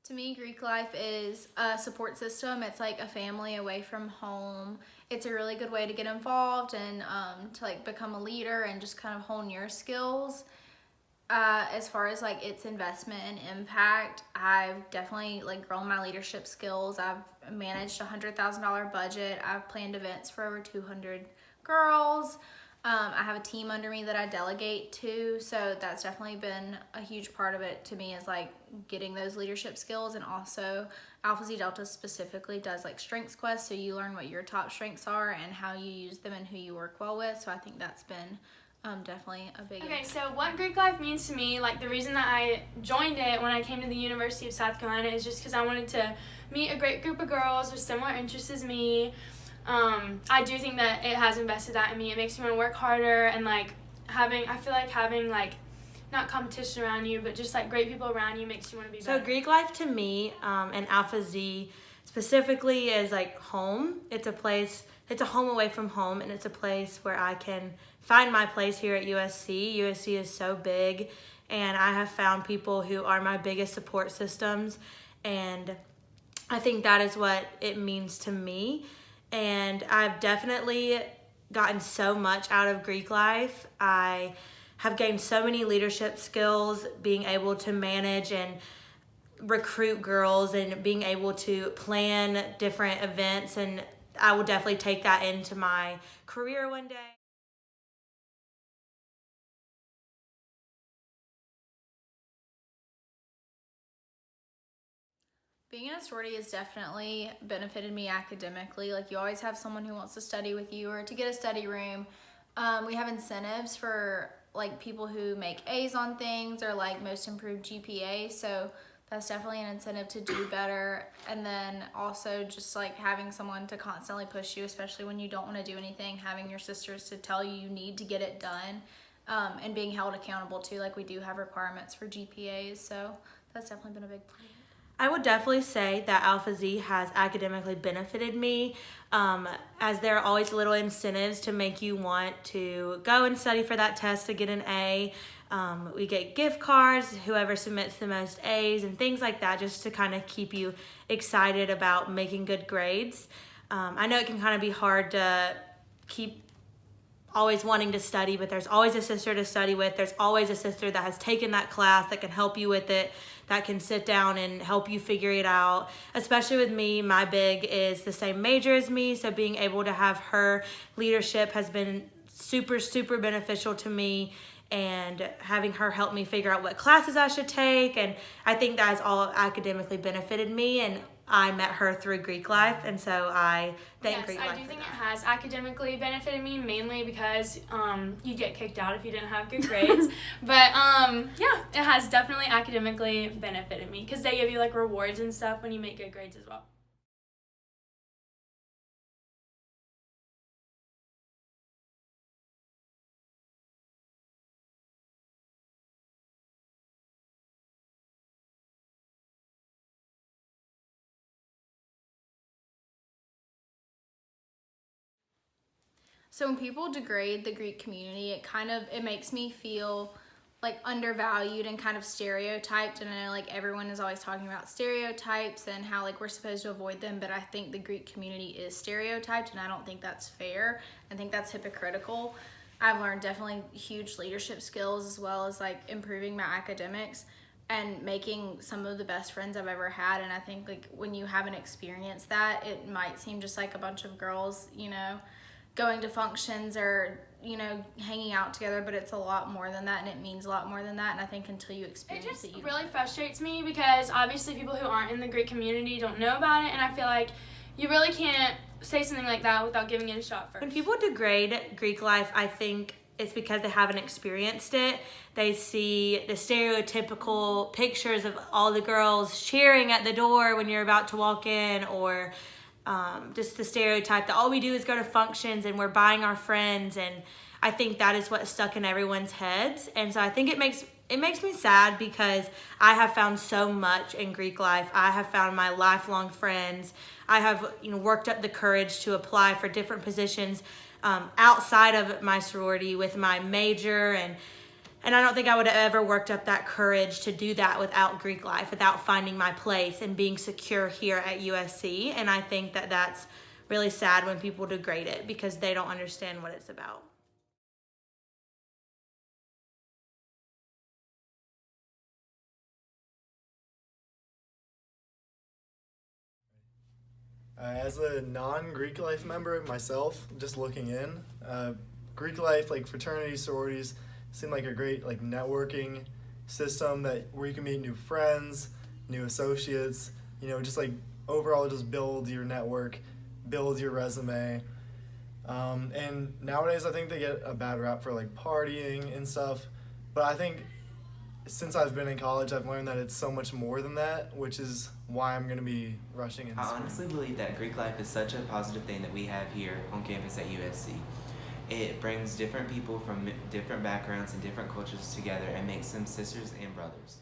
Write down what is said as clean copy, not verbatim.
To me, Greek life is a support system. It's like a family away from home. It's a really good way to get involved and to like become a leader and just kind of hone your skills. As far as like its investment and impact, I've definitely like grown my leadership skills. I've managed $100,000 budget. I've planned events for over 200 girls. I have a team under me that I delegate to, so that's definitely been a huge part of it to me, is like getting those leadership skills. And also Alpha Zeta Delta specifically does like strengths quests, so you learn what your top strengths are and how you use them and who you work well with. So I think that's been definitely a big Okay, so what Greek life means to me, like the reason that I joined it when I came to the University of South Carolina is just because I wanted to meet a great group of girls with similar interests as me. I do think that it has invested that in me. It makes me want to work harder, and like I feel like having like not competition around you, but just like great people around you makes you want to be better. So Greek life to me, and Alpha Z specifically, is like home. It's a home away from home, and it's a place where I can find my place here at USC. USC is so big, and I have found people who are my biggest support systems, and I think that is what it means to me. And I've definitely gotten so much out of Greek life. I have gained so many leadership skills, being able to manage and recruit girls and being able to plan different events, and I will definitely take that into my career one day. Being in a sorority has definitely benefited me academically. Like, you always have someone who wants to study with you or to get a study room. We have incentives for like people who make A's on things or like most improved GPA. So that's definitely an incentive to do better. And then also just like having someone to constantly push you, especially when you don't want to do anything, having your sisters to tell you you need to get it done, and being held accountable too. Like, we do have requirements for GPAs. So that's definitely been a big part of it. I would definitely say that Alpha Z has academically benefited me, as there are always little incentives to make you want to go and study for that test to get an A. We get gift cards, whoever submits the most A's and things like that, just to kind of keep you excited about making good grades. I know it can kind of be hard to keep always wanting to study, but there's always a sister to study with. There's always a sister that has taken that class that can help you with it, that can sit down and help you figure it out. Especially with me, my big is the same major as me, so being able to have her leadership has been super, super beneficial to me, and having her help me figure out what classes I should take. And I think that has all academically benefited me, and I met her through Greek life, and so I thank Greek life. Yes, I do think it has academically benefited me, mainly because you get kicked out if you didn't have good grades. But yeah, it has definitely academically benefited me because they give you like rewards and stuff when you make good grades as well. So when people degrade the Greek community, it makes me feel like undervalued and kind of stereotyped. And I know like everyone is always talking about stereotypes and how like we're supposed to avoid them, but I think the Greek community is stereotyped, and I don't think that's fair. I think that's hypocritical. I've learned definitely huge leadership skills, as well as like improving my academics and making some of the best friends I've ever had. And I think like when you haven't experienced that, it might seem just like a bunch of girls, going to functions or hanging out together, but it's a lot more than that, and it means a lot more than that. And I think until you experience it, It just really frustrates me because obviously people who aren't in the Greek community don't know about it, and I feel like you really can't say something like that without giving it a shot first. When people degrade Greek life, I think it's because they haven't experienced it. They see the stereotypical pictures of all the girls cheering at the door when you're about to walk in, or just the stereotype that all we do is go to functions and we're buying our friends. And I think that is what's stuck in everyone's heads. And so I think it makes me sad, because I have found so much in Greek life. I have found my lifelong friends. I have worked up the courage to apply for different positions outside of my sorority with my major, and And I don't think I would have ever worked up that courage to do that without Greek life, without finding my place and being secure here at USC. And I think that that's really sad when people degrade it because they don't understand what it's about. As a non-Greek life member myself, just looking in, Greek life, like fraternities, sororities, seem like a great like networking system where you can meet new friends, new associates, just like overall just build your network, build your resume. And nowadays I think they get a bad rap for like partying and stuff, but I think since I've been in college, I've learned that it's so much more than that, which is why I'm going to be rushing in. I honestly believe that Greek life is such a positive thing that we have here on campus at USC. It brings different people from different backgrounds and different cultures together and makes them sisters and brothers.